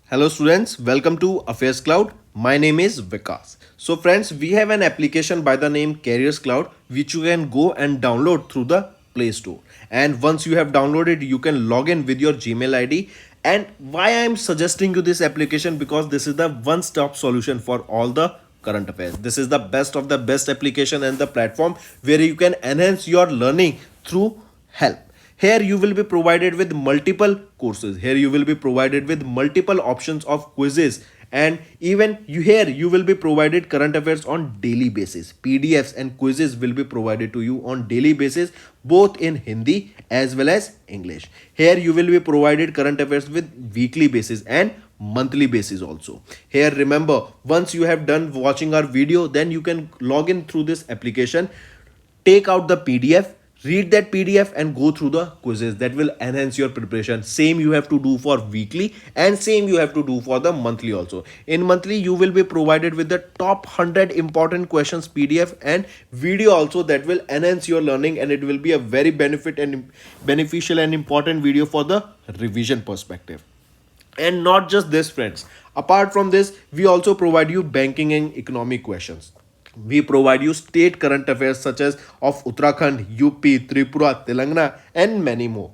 Hello students, welcome to Affairscloud. My name is Vikas. So friends, we have an application by the name Careers Cloud which you can go and download through the Play Store. And once you have downloaded, you can log in with your Gmail ID. And why I am suggesting you this application, because this is the one-stop solution for all the current affairs. This is the best of the best application and the platform where you can enhance your learning through help. Here you will be provided with multiple courses. Here you will be provided with multiple options of quizzes, and even you will be provided current affairs on daily basis. PDFs and quizzes will be provided to you on daily basis, both in Hindi as well as English. Here you will be provided current affairs with weekly basis and monthly basis also. Here remember, once you have done watching our video, then you can log in through this application, take out the PDF, read that PDF and go through the quizzes. That will enhance your preparation. Same you have to do for weekly and same you have to do for the monthly also. In monthly you will be provided with the top 100 important questions PDF and video also, that will enhance your learning, and it will be a very beneficial and important video for the revision perspective. And not just this friends, apart from this we also provide you banking and economic questions. We provide you state current affairs such as of Uttarakhand, UP, Tripura, Telangana, and many more.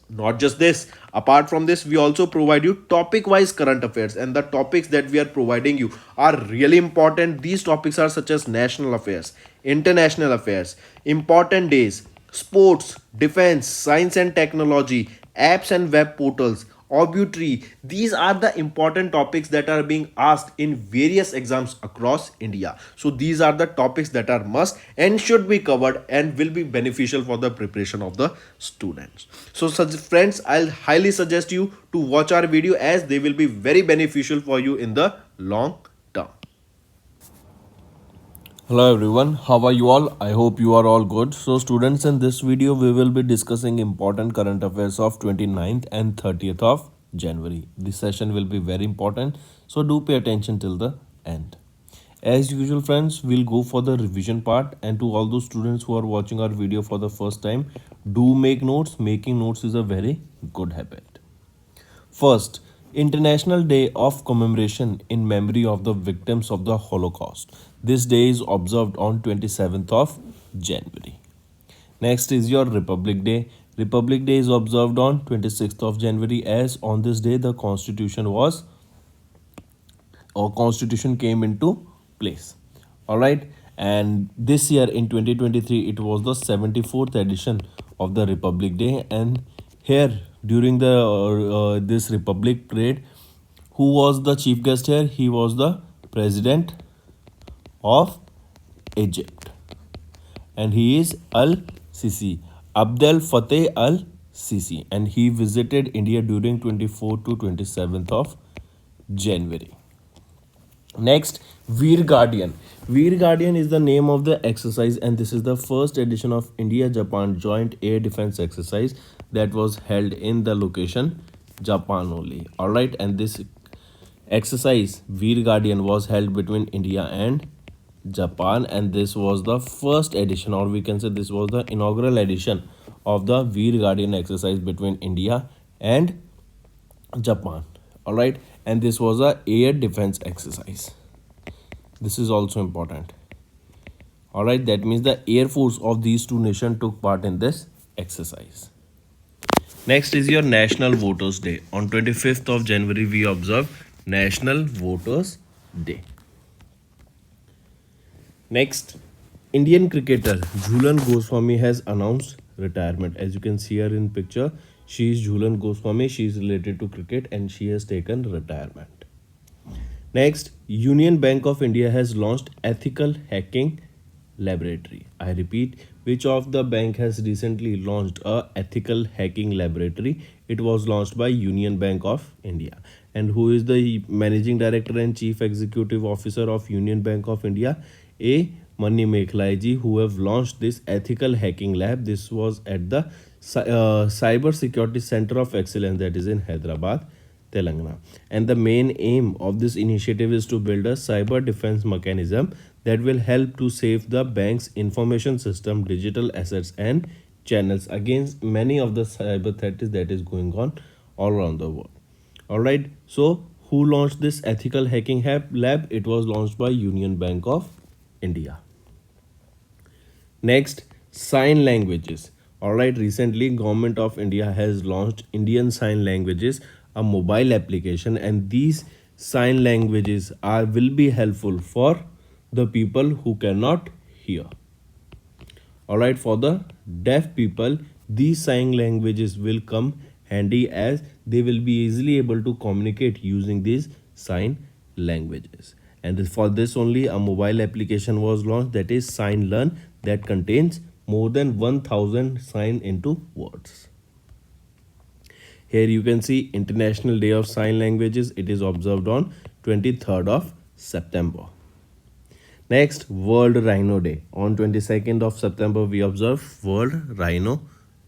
Not just this, apart from this, we also provide you topic wise current affairs, and the topics that we are providing you are really important. These topics are such as national affairs, international affairs, important days, sports, defense, science and technology, apps and web portals, obituary. These are the important topics that are being asked in various exams across India. So these are the topics that are must and should be covered and will be beneficial for the preparation of the students. So such friends, I'll highly suggest you to watch our video, as they will be very beneficial for you in the long term. Hello everyone, how are you all? I hope you are all good. So students, in this video we will be discussing important current affairs of 29th and 30th of January. This session will be very important, so do pay attention till the end. As usual friends, we'll go for the revision part, and to all those students who are watching our video for the first time, do make notes. Making notes is a very good habit. First, International Day of Commemoration in memory of the victims of the Holocaust. This day is observed on 27th of January. Next is your Republic Day. Republic Day is observed on 26th of January, as on this day the constitution came into place. All right, and this year in 2023 it was the 74th edition of the Republic Day, and here during the this Republic Parade, who was the chief guest here? He was the President of Egypt, and he is Al Sisi, Abdel Fattah Al Sisi, and he visited India during 24th to 27th of January. Next, Veer Guardian. Veer Guardian is the name of the exercise, and this is the first edition of India-Japan Joint Air Defense Exercise that was held in the location Japan only. Alright, and this exercise, Veer Guardian, was held between India and Japan, and this was the first edition, or we can say this was the inaugural edition of the Veer Guardian exercise between India and Japan. All right, and this was a air defense exercise. This is also important. All right, that means the air force of these two nations took part in this exercise. Next is your National Voters Day. On 25th of January we observe National Voters Day. Next, Indian cricketer Jhulan Goswami has announced retirement. As you can see here in picture, she is Jhulan Goswami. She is related to cricket and she has taken retirement. Next, Union Bank of India has launched ethical hacking laboratory. I repeat, which of the bank has recently launched a ethical hacking laboratory? It was launched by Union Bank of India. And who is the managing director and chief executive officer of Union Bank of India? A. Mani Mekhlai ji, who have launched this ethical hacking lab. This was at the Cyber Security Center of Excellence, that is in Hyderabad, Telangana. And the main aim of this initiative is to build a cyber defense mechanism that will help to save the bank's information system, digital assets and channels against many of the cyber threats that is going on all around the world. All right, so who launched this ethical hacking lab? It was launched by Union Bank of India. Next, sign languages. All right, recently Government of India has launched Indian Sign Languages, a mobile application, and these sign languages are will be helpful for the people who cannot hear. All right, for the deaf people, these sign languages will come handy as they will be easily able to communicate using these sign languages. And for this only a mobile application was launched, that is Sign Learn, that contains more than 1000 sign into words. Here you can see International Day of Sign Languages. It is observed on 23rd of September. Next, World Rhino Day. On 22nd of September, we observe World Rhino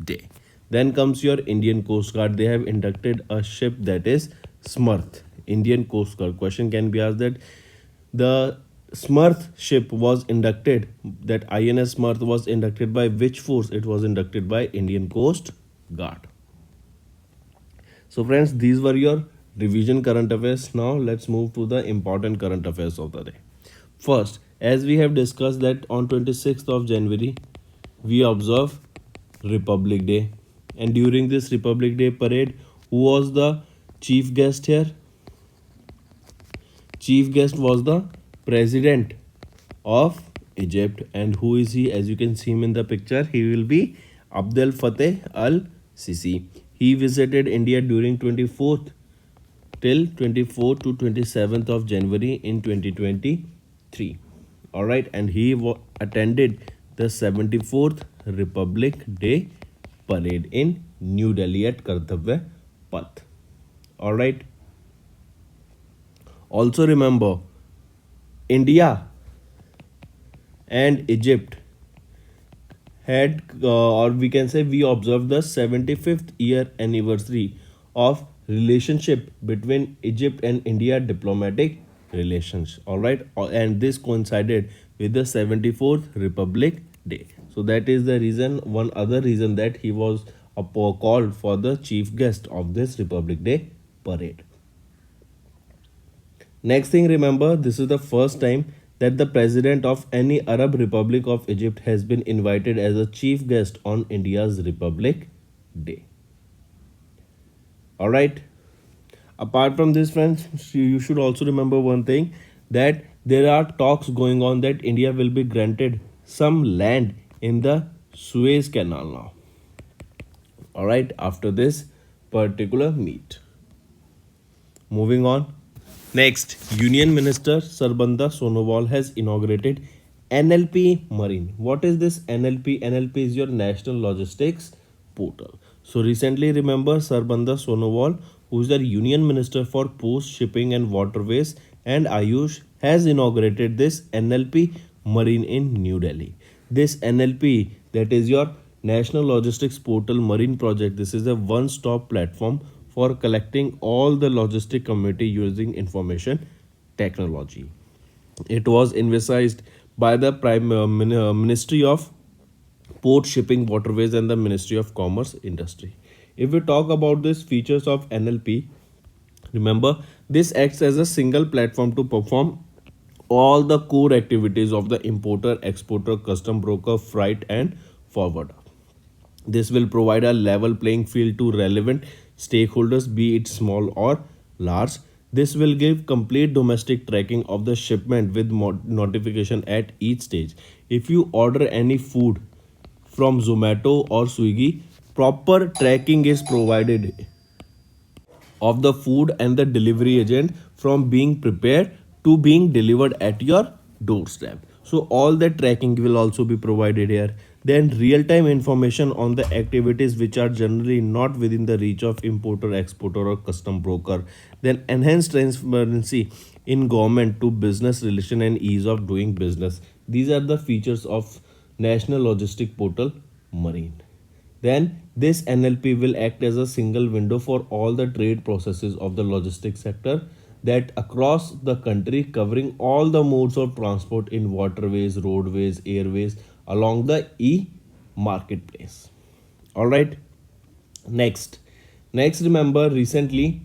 Day. Then comes your Indian Coast Guard. They have inducted a ship that is Smarth, Indian Coast Guard. Question can be asked that the Smarth ship was inducted, that INS Smarth was inducted by which force? It was inducted by Indian Coast Guard. So friends, these were your revision current affairs. Now let's move to the important current affairs of the day. First, as we have discussed that on 26th of January, we observe Republic Day. And during this Republic Day parade, who was the chief guest here? Chief guest was the President of Egypt. And who is he? As you can see him in the picture, he will be Abdel Fattah al-Sisi. He visited India during 24th till 24th to 27th of January in 2023. All right, and he attended the 74th Republic Day parade in New Delhi at Kartavya Path. All right. Also remember, India and Egypt had, or we can say, we observed the 75th year anniversary of relationship between Egypt and India diplomatic relations. All right, and this coincided with the 74th Republic Day. So that is the reason, one other reason, that he was called for the chief guest of this Republic Day parade. Next thing, remember, this is the first time that the president of any Arab Republic of Egypt has been invited as a chief guest on India's Republic Day. All right. Apart from this, friends, you should also remember one thing, that there are talks going on that India will be granted some land in the Suez Canal now. All right, after this particular meet. Moving on. Next, Union Minister Sarbanda Sonowal has inaugurated NLP Marine. What is this NLP? NLP is your National Logistics Portal. So recently, remember, Sarbanda Sonowal, who is the Union Minister for Post, Shipping and Waterways and Ayush, has inaugurated this NLP Marine in New Delhi. This NLP, that is your National Logistics Portal Marine project, this is a one-stop platform for collecting all the logistic community using information technology. It was envisaged by the Ministry of Port, Shipping, Waterways and the Ministry of Commerce Industry. If we talk about these features of NLP, remember, this acts as a single platform to perform all the core activities of the importer, exporter, custom broker, freight and forwarder. This will provide a level playing field to relevant stakeholders, be it small or large. This will give complete domestic tracking of the shipment with notification at each stage. If you order any food from Zomato or Swiggy, proper tracking is provided of the food and the delivery agent from being prepared to being delivered at your doorstep. So all the tracking will also be provided here. Then real-time information on the activities which are generally not within the reach of importer, exporter or custom broker. Then enhanced transparency in government to business relation and ease of doing business. These are the features of National Logistic Portal Marine. Then this NLP will act as a single window for all the trade processes of the logistics sector that across the country, covering all the modes of transport in waterways, roadways, airways along the e-marketplace. All right. Next, remember, recently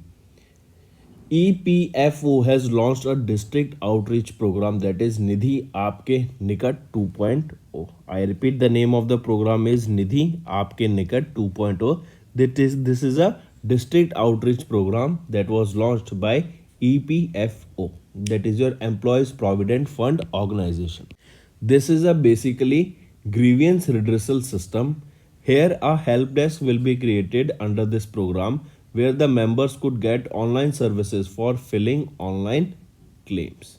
EPFO has launched a district outreach program that is Nidhi Aapke Nikat 2.0. I repeat, the name of the program is Nidhi Aapke Nikat 2.0. This is a district outreach program that was launched by EPFO, that is your Employees Provident Fund organization. This is a basically grievance redressal system. Here, a help desk will be created under this program where the members could get online services for filling online claims.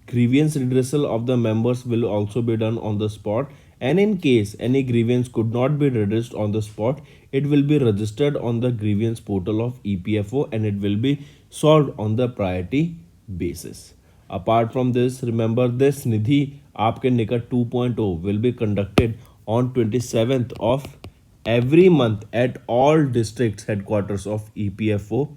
Grievance redressal of the members will also be done on the spot, and in case any grievance could not be redressed on the spot, it will be registered on the grievance portal of EPFO and it will be solved on the priority basis. Apart from this, remember this Nidhi Aapke Nikat 2.0 will be conducted on 27th of every month at all districts headquarters of EPFO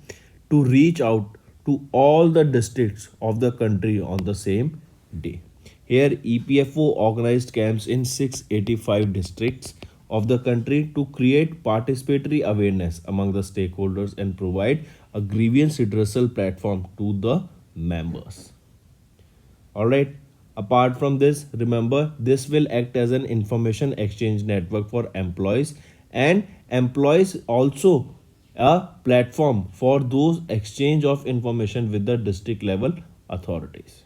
to reach out to all the districts of the country on the same day. Here, EPFO organized camps in 685 districts of the country to create participatory awareness among the stakeholders and provide a grievance redressal platform to the members. Alright, apart from this, remember this will act as an information exchange network for employees, and employees also a platform for those exchange of information with the district level authorities.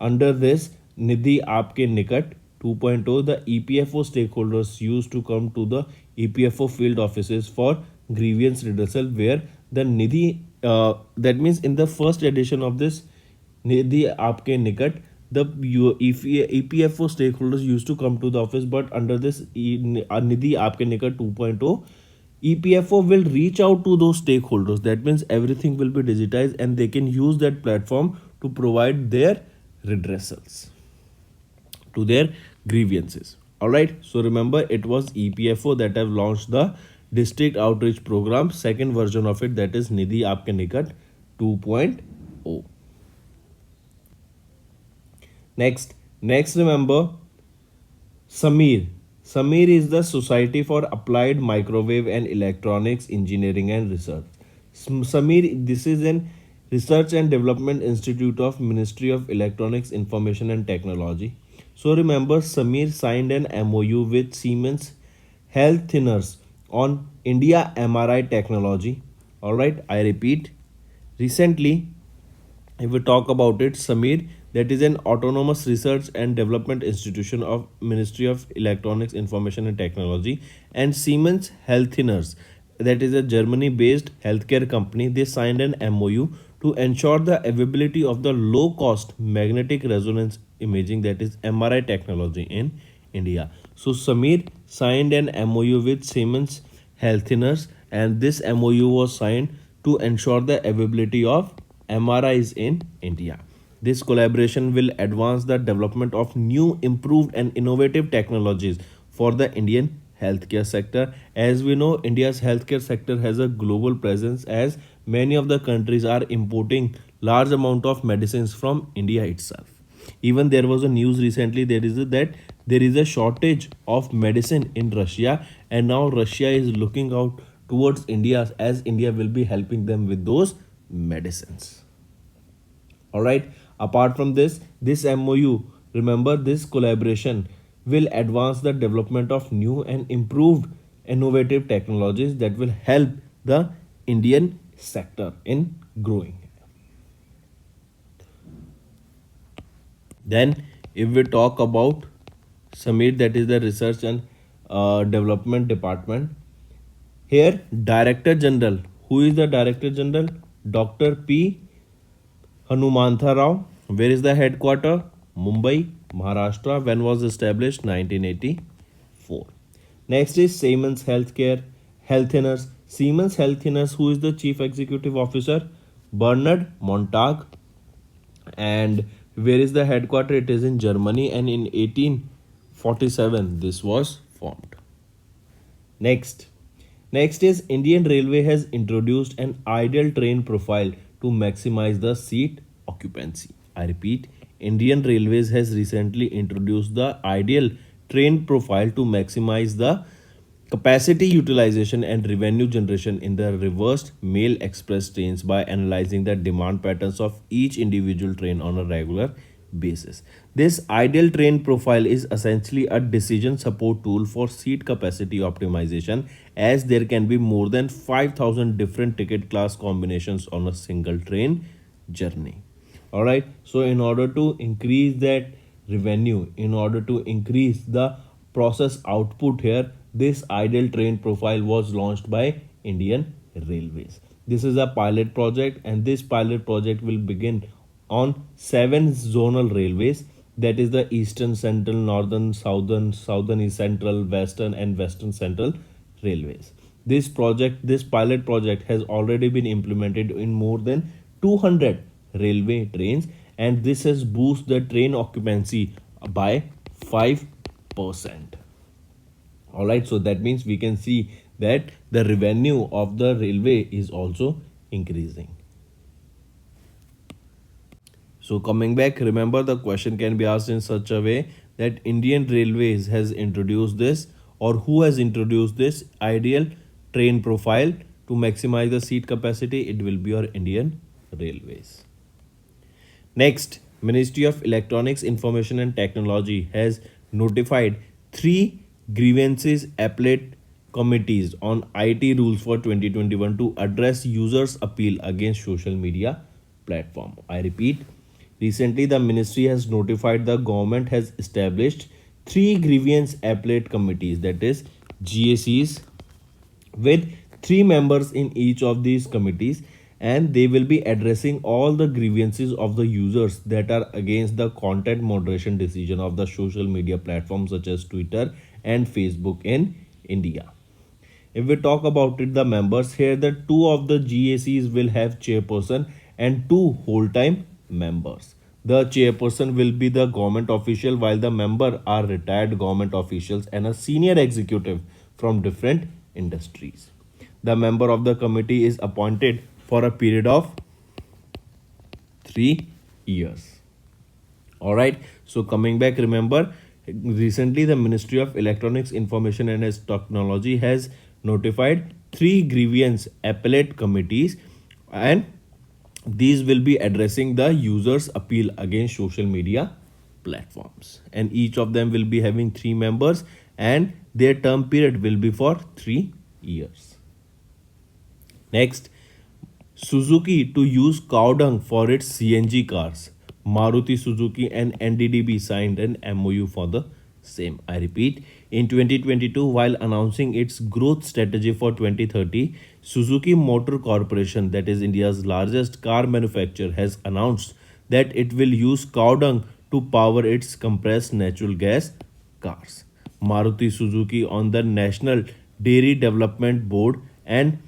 Under this Nidhi Aapke Nikat 2.0, the EPFO stakeholders used to come to the EPFO field offices for grievance redressal, where the Nidhi, that means in the first edition of this Nidhi Aapke Nikat, the EPFO stakeholders used to come to the office, but under this Nidhi Aapke Nikat 2.0, EPFO will reach out to those stakeholders. That means everything will be digitized and they can use that platform to provide their redressals to their grievances. Alright, so remember it was EPFO that have launched the district outreach program, second version of it, that is Nidhi Aapke Nikat 2.0. Next remember Samir. Samir is the Society for Applied Microwave and Electronics Engineering and Research. Samir, this is an research and development institute of Ministry of Electronics, Information and Technology. So remember Samir signed an MOU with Siemens Healthcare on India MRI technology. Alright, I repeat. Recently, if we talk about it, Samir, that is an autonomous research and development institution of Ministry of Electronics, Information and Technology, and Siemens Healthcare, that is a Germany based healthcare company. They signed an MOU to ensure the availability of the low cost magnetic resonance imaging, that is MRI technology in India. So Samir signed an MOU with Siemens Healthcare, and this MOU was signed to ensure the availability of MRIs in India. This collaboration will advance the development of new, improved, and innovative technologies for the Indian healthcare sector. As we know, India's healthcare sector has a global presence, as many of the countries are importing large amount of medicines from India itself. Even there was a news recently, that there is a shortage of medicine in Russia, and now Russia is looking out towards India, as India will be helping them with those medicines. Alright, apart from this MOU, remember this collaboration will advance the development of new and improved innovative technologies that will help the Indian sector in growing. Then, if we talk about Samir, that is the research and development department. Here, Director General, who is the Director General? Dr. P. Hanumantha Rao. Where is the headquarter? Mumbai, Maharashtra. When was established? 1984. Next is Siemens Healthcare, Healthineers. Siemens Healthineers, who is the Chief Executive Officer? Bernard Montag. And where is the headquarter? It is in Germany, and in 1847 this was formed. Next is Indian Railway has introduced an ideal train profile to maximize the seat occupancy. I repeat, Indian Railways has recently introduced the ideal train profile to maximize the capacity utilization and revenue generation in the reversed mail express trains by analyzing the demand patterns of each individual train on a regular basis. This ideal train profile is essentially a decision support tool for seat capacity optimization, as there can be more than 5,000 different ticket class combinations on a single train journey. All right, so in order to increase that revenue, in order to increase the process output here, this ideal train profile was launched by Indian Railways. This is a pilot project, and this pilot project will begin on 7 zonal railways, that is the eastern, central, northern, southern east central, western and western central railways. This pilot project has already been implemented in more than 200 railway trains, and this has boosted the train occupancy by 5%. All right, so that means we can see that the revenue of the railway is also increasing. So coming back, remember the question can be asked in such a way that Indian Railways has introduced this, or who has introduced this ideal train profile to maximize the seat capacity. It will be your Indian Railways. Next, Ministry of Electronics, Information and Technology has notified 3 grievances appellate committees on IT rules for 2021 to address users' appeal against social media platform. I repeat, recently the ministry has notified the government has established 3 grievance appellate committees, that is GACs, with 3 members in each of these committees, and they will be addressing all the grievances of the users that are against the content moderation decision of the social media platforms such as Twitter and Facebook in India. If we talk about it, the members here, the 2 of the GACs will have chairperson and 2 whole-time members. The chairperson will be the government official, while the member are retired government officials and a senior executive from different industries. The member of the committee is appointed for a period of 3 years. All right, so coming back, remember recently the Ministry of Electronics, Information and Technology has notified 3 grievance appellate committees, and these will be addressing the users appeal against social media platforms, and each of them will be having 3 members, and their term period will be for 3 years. Next, Suzuki to use cow dung for its CNG cars. Maruti Suzuki and NDDB signed an MOU for the same. I repeat, in 2022, while announcing its growth strategy for 2030, Suzuki Motor Corporation, that is India's largest car manufacturer, has announced that it will use cow dung to power its compressed natural gas cars. Maruti Suzuki on the National Dairy Development Board and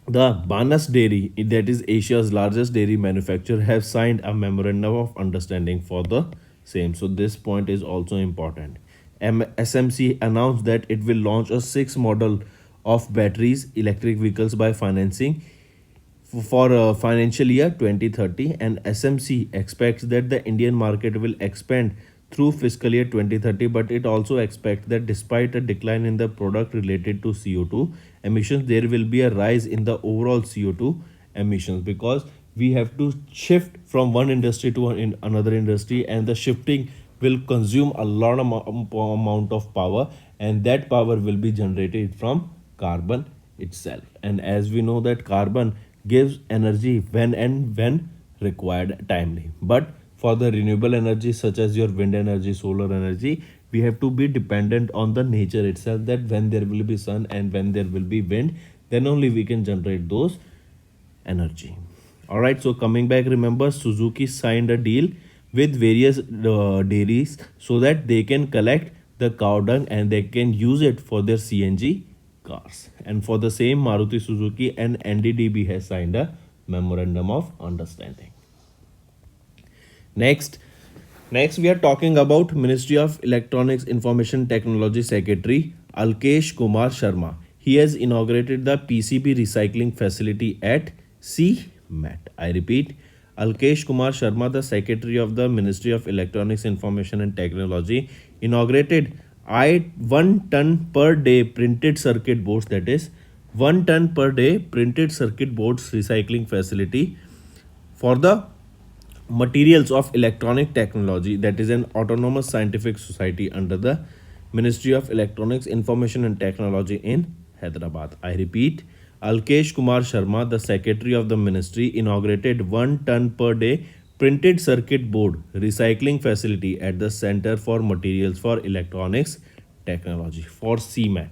the Banas Dairy, that is Asia's largest dairy manufacturer, have signed a memorandum of understanding for the same. So this point is also important. SMC announced that it will launch a 6 model of batteries electric vehicles by financing for financial year 2030, and SMC expects that the Indian market will expand through fiscal year 2030, but it also expects that despite a decline in the product related to CO2 emissions, there will be a rise in the overall CO2 emissions, because we have to shift from one industry to another industry, and the shifting will consume a lot of amount of power, and that power will be generated from carbon itself. And as we know that carbon gives energy when required timely, but for the renewable energy such as your wind energy, solar energy, we have to be dependent on the nature itself, that when there will be sun and when there will be wind, then only we can generate those energy. All right, so coming back, remember Suzuki signed a deal with various dairies so that they can collect the cow dung and they can use it for their CNG cars. And for the same, Maruti Suzuki and NDDB has signed a memorandum of understanding. Next we are talking about Ministry of Electronics Information Technology Secretary Alkesh Kumar Sharma. He has inaugurated the PCB recycling facility at CMAT. I repeat, Alkesh Kumar Sharma, the Secretary of the Ministry of Electronics Information and Technology, inaugurated 1 ton per day printed circuit boards, that is 1 ton per day printed circuit boards recycling facility for the materials of electronic technology, that is an autonomous scientific society under the Ministry of Electronics, Information and Technology in Hyderabad. I repeat, Alkesh Kumar Sharma, the secretary of the ministry, inaugurated 1 ton per day printed circuit board recycling facility at the Center for Materials for Electronics Technology for CMAT.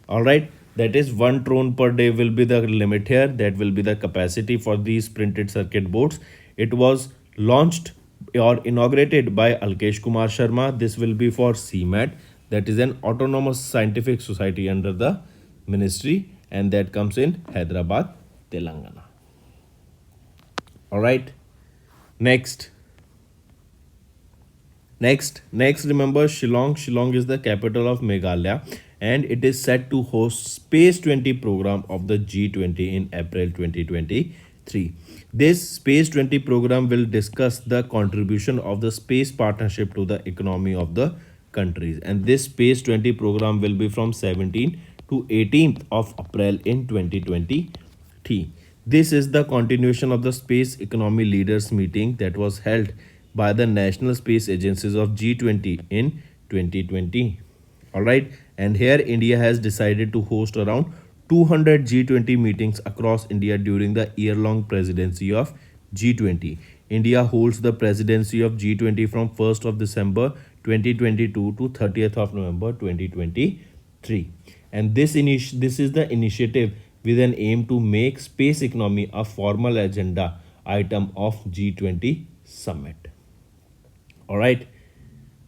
All right, that is 1 tron per day will be the limit here. That will be the capacity for these printed circuit boards. It was launched or inaugurated by Alkesh Kumar Sharma. This will be for CMAT, that is an autonomous scientific society under the ministry, and that comes in Hyderabad, Telangana. All right, next. Next, remember Shillong. Shillong is the capital of Meghalaya, and it is set to host Space 20 program of the G20 in April 2023. This Space 20 program will discuss the contribution of the space partnership to the economy of the countries, and this Space 20 program will be from 17th to 18th of April in 2023. This is the continuation of the Space Economy Leaders meeting that was held by the National Space Agencies of G20 in 2020. All right, and here India has decided to host around 200 G20 meetings across India during the year-long presidency of G20. India holds the presidency of G20 from 1st of December 2022 to 30th of November 2023. And this is the initiative with an aim to make space economy a formal agenda item of G20 summit. All right,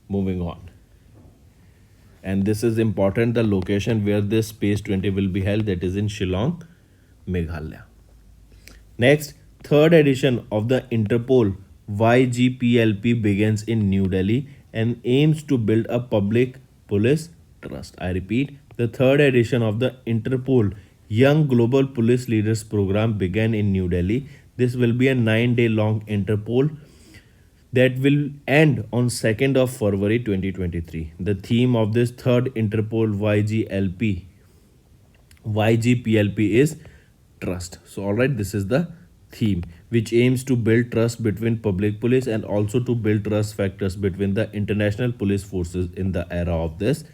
moving on. And this is important, the location where this Space 20 will be held, that is in Shillong, Meghalaya. Next, third edition of the Interpol YGPLP begins in New Delhi and aims to build a public police trust. I repeat, the third edition of the Interpol Young Global Police Leaders Program began in New Delhi. This will be a 9-day long Interpol that will end on 2nd of February 2023. The theme of this third Interpol YGPLP is trust. So all right, this is the theme which aims to build trust between public police and also to build trust factors between the international police forces in the era of this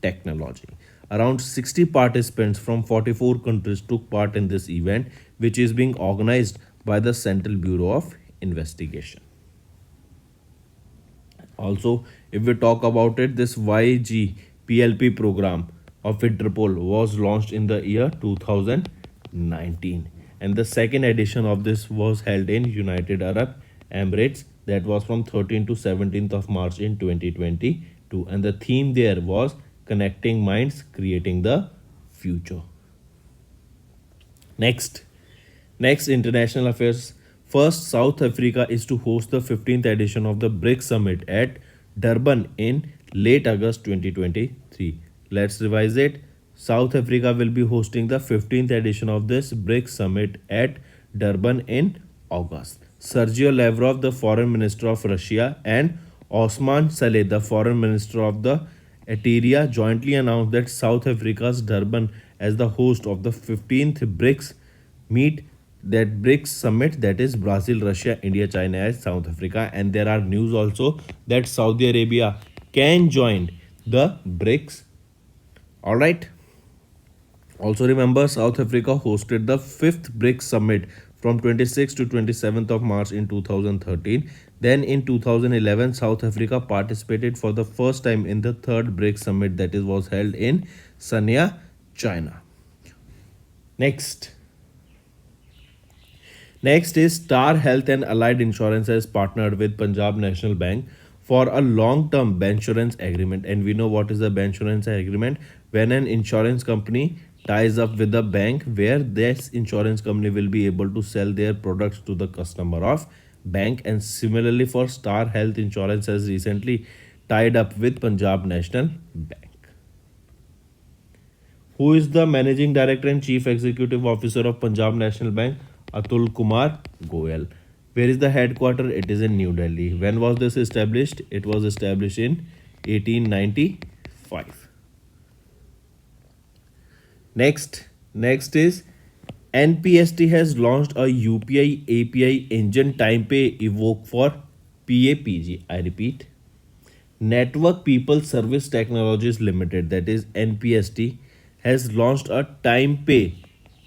technology. Around 60 participants from 44 countries took part in this event, which is being organized by the Central Bureau of Investigation. Also, if we talk about it, this YGPLP program of Interpol was launched in the year 2019, and the second edition of this was held in United Arab Emirates, that was from 13th to 17th of March in 2022, and the theme there was connecting minds, creating the future. Next, international affairs. First, South Africa is to host the 15th edition of the Brics Summit at Durban in late August 2023. Let's revise it. South Africa will be hosting the 15th edition of this Brics Summit at Durban in August. Sergio Lavrov, the foreign minister of Russia, and Osman Saleh, the foreign minister of the Eritrea, jointly announced that South Africa's Durban as the host of the 15th Brics meet, that Brics summit, that is Brazil, Russia, India, China as South Africa. And there are news also that Saudi Arabia can join the Brics. All right. Also remember, South Africa hosted the 5th Brics summit from 26th to 27th of March in 2013. Then in 2011, South Africa participated for the first time in the 3rd Brics summit, that is was held in Sanya, China. Next is Star Health and Allied Insurance has partnered with Punjab National Bank for a long-term bancassurance agreement. And we know what is a bancassurance agreement. When an insurance company ties up with a bank, where this insurance company will be able to sell their products to the customer of bank. And similarly for Star Health Insurance has recently tied up with Punjab National Bank. Who is the Managing Director and Chief Executive Officer of Punjab National Bank? Atul Kumar Goyal. Where is the headquarters? It is in New Delhi. When was this established? It was established in 1895. Next is NPST has launched a UPI API Engine time pay evoke for PAPG. I repeat, Network People Service Technologies Limited, that is NPST, has launched a time pay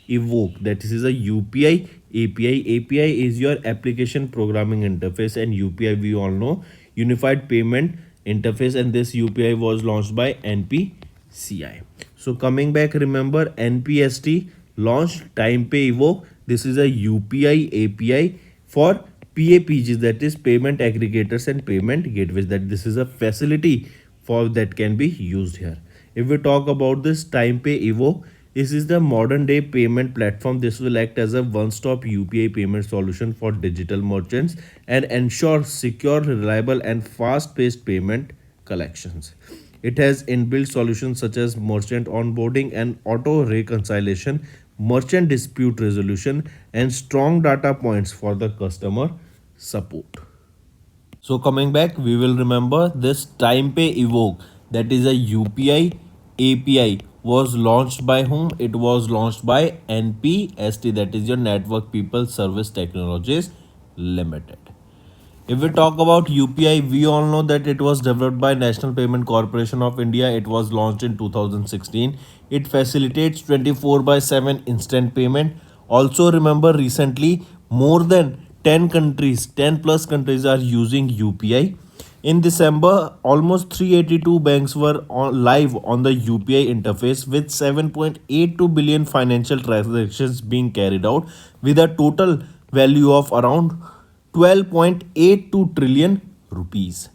evoke, that is a UPI API. API is your application programming interface, and UPI we all know, unified payment interface, and this UPI was launched by NPCI. So coming back, remember NPST launched time pay evoke. This is a UPI API for PAPGs, that is payment aggregators and payment gateways, that this is a facility for that can be used here. If we talk about this time pay evoke, this is the modern day payment platform. This will act as a one-stop UPI payment solution for digital merchants and ensure secure, reliable and fast-paced payment collections. It has inbuilt solutions such as merchant onboarding and auto reconciliation, merchant dispute resolution, and strong data points for the customer support. So coming back, we will remember this time pay evoke, that is a UPI API, was launched by whom? It was launched by NPST, that is your Network People Service Technologies Limited. If we talk about UPI, we all know that it was developed by National Payment Corporation of India. It was launched in 2016. It facilitates 24 by 7 instant payment. Also remember, recently more than 10 countries, 10 plus countries are using UPI. In December, almost 382 banks were live on the UPI interface with 7.82 billion financial transactions being carried out with a total value of around 12.82 trillion rupees.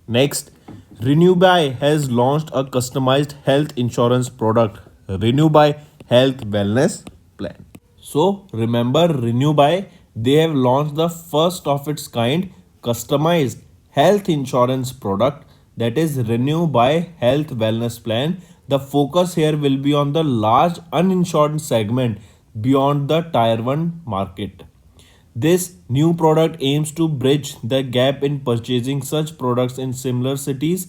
Next, Renewby has launched a customized health insurance product, Renewby Health Wellness Plan. So remember, Renewby, they have launched the first of its kind customized health insurance product, that is Renewby Health Wellness Plan. The focus here will be on the large uninsured segment beyond the tier 1 market. This new product aims to bridge the gap in purchasing such products in smaller cities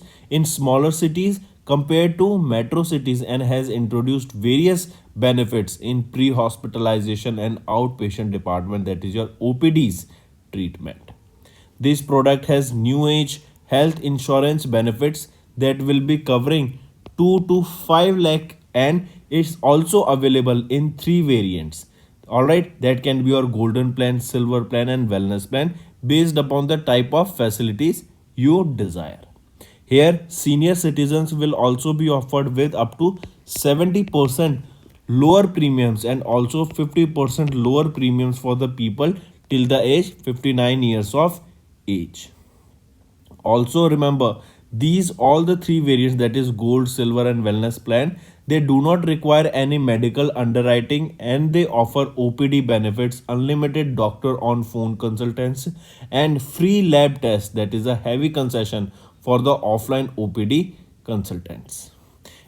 compared to metro cities, and has introduced various benefits in pre-hospitalization and outpatient department, that is your OPDs treatment. This product has new age health insurance benefits that will be covering 2 to 5 lakh, and it's also available in 3 variants. Alright, that can be your golden plan, silver plan and wellness plan based upon the type of facilities you desire. Here, senior citizens will also be offered with up to 70% lower premiums and also 50% lower premiums for the people till the age 59 years of age. Also remember, these all the 3 variants, that is gold, silver and wellness plan, they do not require any medical underwriting, and they offer OPD benefits, unlimited doctor on phone consultants and free lab tests, that is a heavy concession for the offline OPD consultants.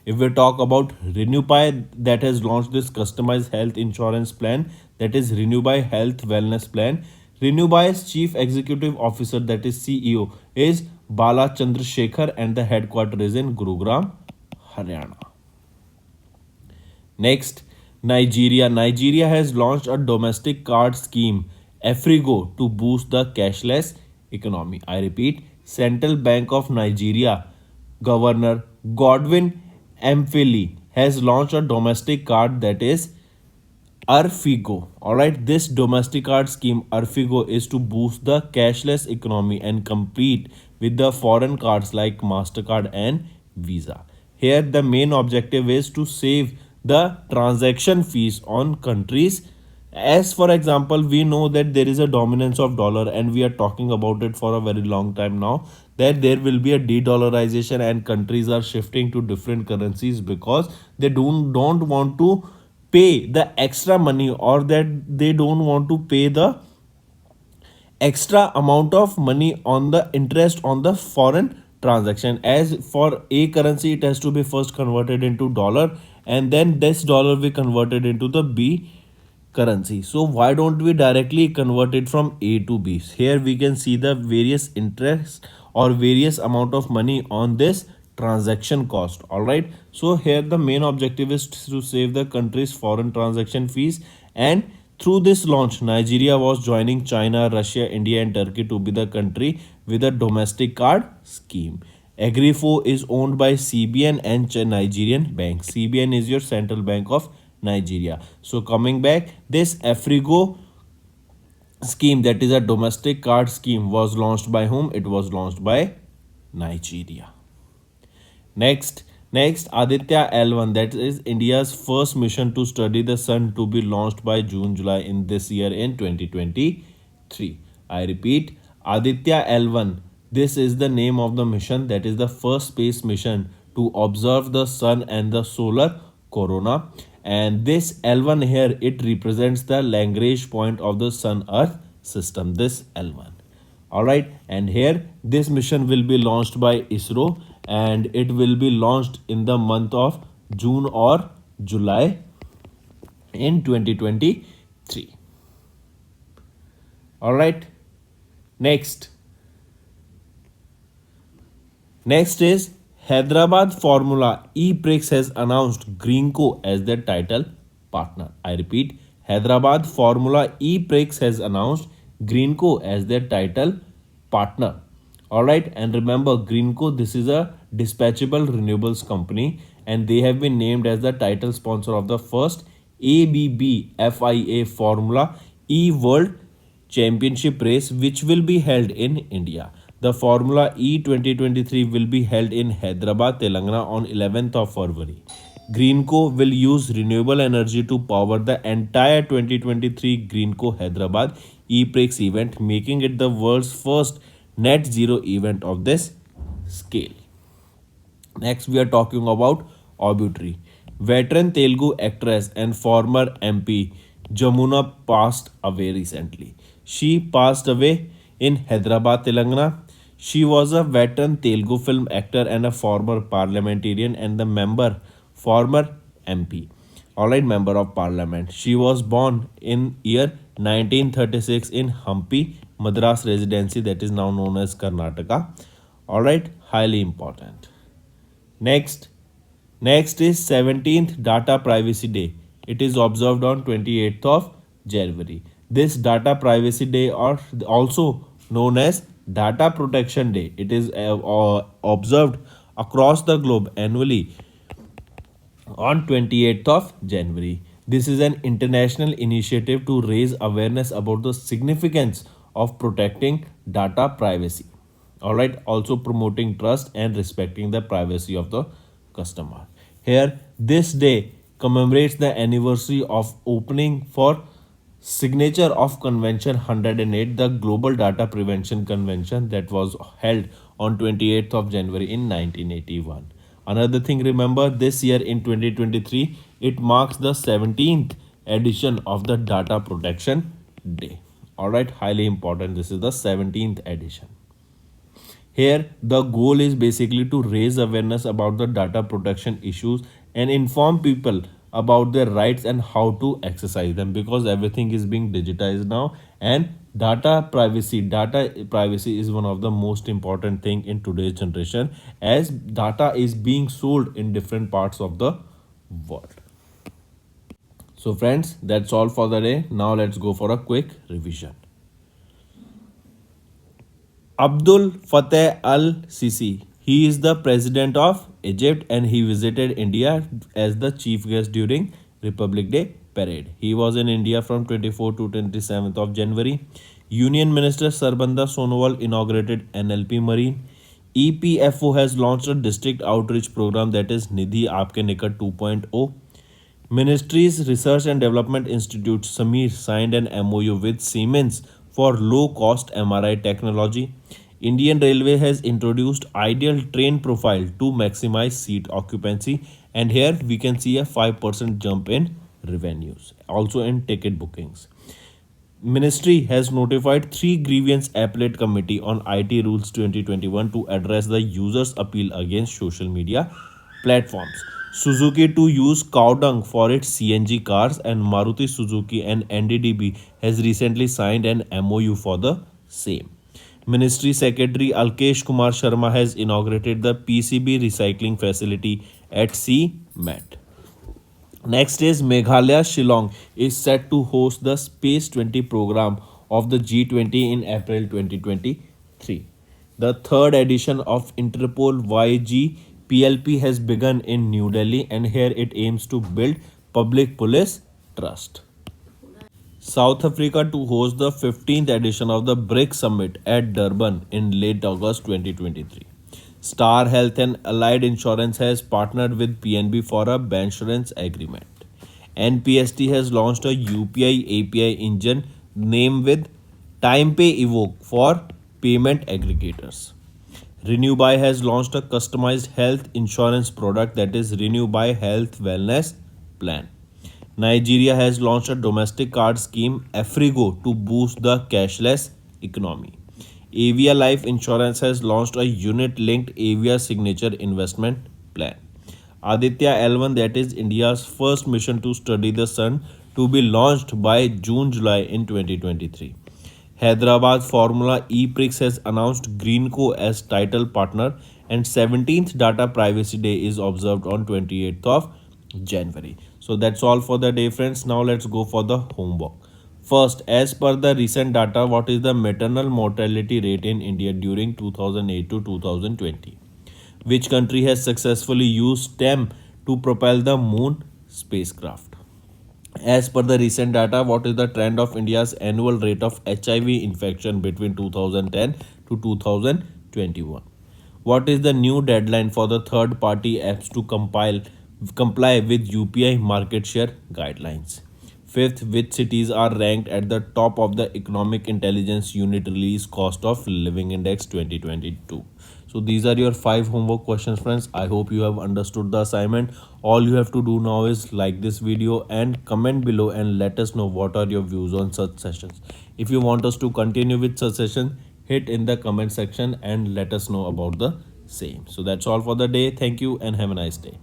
If we talk about Renewby, that has launched this customized health insurance plan, that is Renewby Health Wellness Plan. Renewby's Chief Executive Officer, that is CEO, is Bala Chandrasekhar, and the headquarters is in Gurugram, Haryana. Next, Nigeria. Nigeria has launched a domestic card scheme, Afrigo, to boost the cashless economy. I repeat, Central Bank of Nigeria Governor Godwin Emefiele has launched a domestic card, that is Arfigo. Alright, this domestic card scheme Arfigo is to boost the cashless economy and compete with the foreign cards like MasterCard and Visa. Here the main objective is to save the transaction fees on countries. As for example, we know that there is a dominance of dollar, and we are talking about it for a very long time now, that there will be a de-dollarization and countries are shifting to different currencies because they don't want to pay the extra money, or that they don't want to pay the extra amount of money on the interest on the foreign transaction. As for a currency, it has to be first converted into dollar, and then this dollar we converted into the B currency. So why don't we directly convert it from A to B? Here we can see the various interests or various amount of money on this transaction cost. All right, so here the main objective is to save the country's foreign transaction fees, and through this launch Nigeria was joining China, Russia, India and Turkey to be the country with a domestic card scheme. Agrifo is owned by CBN and Nigerian bank. CBN is your central bank of Nigeria. So coming back, this Afrigo scheme, that is a domestic card scheme, was launched by whom? It was launched by Nigeria. Next, Aditya L1, that is India's first mission to study the sun, to be launched by June-July in this year in 2023. I repeat, Aditya L1. This is the name of the mission, that is the first space mission to observe the sun and the solar corona. And this L1 here, it represents the Lagrange point of the sun earth system, this L1. All right, and here this mission will be launched by ISRO, and it will be launched in the month of June or July in 2023. All right, next is Hyderabad Formula E Brics has announced Greenco as their title partner. I repeat, Hyderabad Formula E Brics has announced Greenco as their title partner. All right, and remember, Greenco, this is a dispatchable renewables company, and they have been named as the title sponsor of the first ABB FIA Formula E World Championship race, which will be held in India. The Formula E 2023 will be held in Hyderabad, Telangana on 11th of February. Greenco will use renewable energy to power the entire 2023 Greenco Hyderabad E-Prix event, making it the world's first net zero event of this scale. Next, we are talking about obituary. Veteran Telugu actress and former MP Jamuna passed away recently. She passed away in Hyderabad, Telangana. She was a veteran Telugu film actor and a former parliamentarian and the former MP. Alright, member of parliament. She was born in year 1936 in Hampi, Madras Residency, that is now known as Karnataka. Alright, highly important. Next is 17th Data Privacy Day. It is observed on 28th of January. This Data Privacy Day, or also known as Data Protection Day, it is observed across the globe annually on 28th of January. This is an international initiative to raise awareness about the significance of protecting data privacy. All right, also promoting trust and respecting the privacy of the customer. Here, this day commemorates the anniversary of opening for signature of Convention 108, the Global Data Prevention Convention, that was held on 28th of January in 1981. Another thing, remember, this year in 2023, it marks the 17th edition of the Data Protection Day. Alright, highly important. This is the 17th edition. Here, the goal is basically to raise awareness about the data protection issues and inform people about their rights and how to exercise them, because everything is being digitized now, and data privacy is one of the most important thing in today's generation, as data is being sold in different parts of the world. So friends, that's all for the day. Now let's go for a quick revision. Abdul Fattah al-Sisi, he is the president of Egypt, and he visited India as the chief guest during Republic Day parade. He was in India from 24th to 27th of January. Union Minister Sarbanda Sonowal inaugurated NLP Marine. EPFO has launched a district outreach program, that is Nidhi Aapke Nikat 2.0. Ministry's Research and Development Institute Samir signed an MOU with Siemens for low-cost MRI technology. Indian Railway has introduced ideal train profile to maximize seat occupancy, and here we can see a 5% jump in revenues, also in ticket bookings. Ministry has notified 3 grievance appellate committee on IT rules 2021 to address the users' appeal against social media platforms. Suzuki to use cow dung for its CNG cars, and Maruti Suzuki and NDDB has recently signed an MOU for the same. Ministry Secretary Alkesh Kumar Sharma has inaugurated the PCB recycling facility at CMET. Next is Meghalaya Shillong is set to host the Space 20 program of the G20 in April 2023. The third edition of Interpol YGPLP has begun in New Delhi, and here it aims to build public police trust. South Africa to host the 15th edition of the Brics Summit at Durban in late August 2023. Star Health and Allied Insurance has partnered with PNB for a bancassurance agreement. NPST has launched a UPI API Engine named with TimePay Evoke for payment aggregators. Renewby has launched a customized health insurance product, that is Renewby Health Wellness Plan. Nigeria has launched a domestic card scheme, Afrigo, to boost the cashless economy. Avia Life Insurance has launched a unit-linked Avia Signature Investment Plan. Aditya L1, that is India's first mission to study the sun, to be launched by June-July in 2023. Hyderabad Formula E Prix has announced Greenco as title partner, and 17th Data Privacy Day is observed on 28th of January. So that's all for the day, friends. Now let's go for the homework. First, as per the recent data, what is the maternal mortality rate in India during 2008 to 2020? Which country has successfully used STEM to propel the moon spacecraft? As per the recent data, what is the trend of India's annual rate of HIV infection between 2010 to 2021? What is the new deadline for the third party apps to comply with UPI market share guidelines? Fifth, which cities are ranked at the top of the Economic Intelligence Unit Release Cost of Living Index 2022? So these are your 5 homework questions, friends. I hope you have understood the assignment. All you have to do now is like this video and comment below and let us know what are your views on such sessions. If you want us to continue with such session, hit in the comment section and let us know about the same. So that's all for the day. Thank you and have a nice day.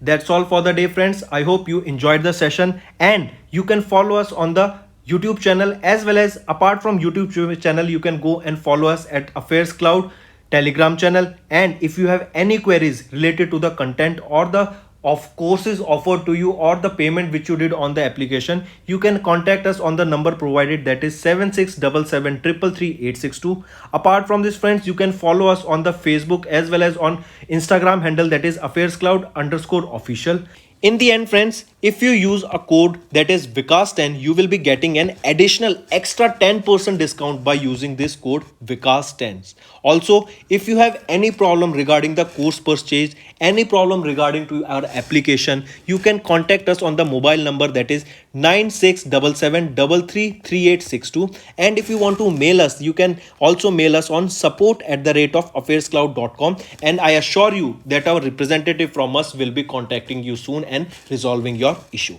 That's all for the day, friends. I hope you enjoyed the session, and you can follow us on the YouTube channel, as well as apart from YouTube channel, you can go and follow us at Affairscloud Telegram channel. And if you have any queries related to the content or the of courses offered to you or the payment which you did on the application, you can contact us on the number provided, that is 7677333862. Apart from this, friends, you can follow us on the Facebook as well as on Instagram handle, that is affairscloud_official. In the end, friends, if you use a code that is Vikas10, you will be getting an additional extra 10% discount by using this code Vikas10. Also, if you have any problem regarding the course purchase, any problem regarding to our application, you can contact us on the mobile number, that is 9677333862. And if you want to mail us, you can also mail us on support@affairscloud.com, and I assure you that our representative from us will be contacting you soon and resolving your issue.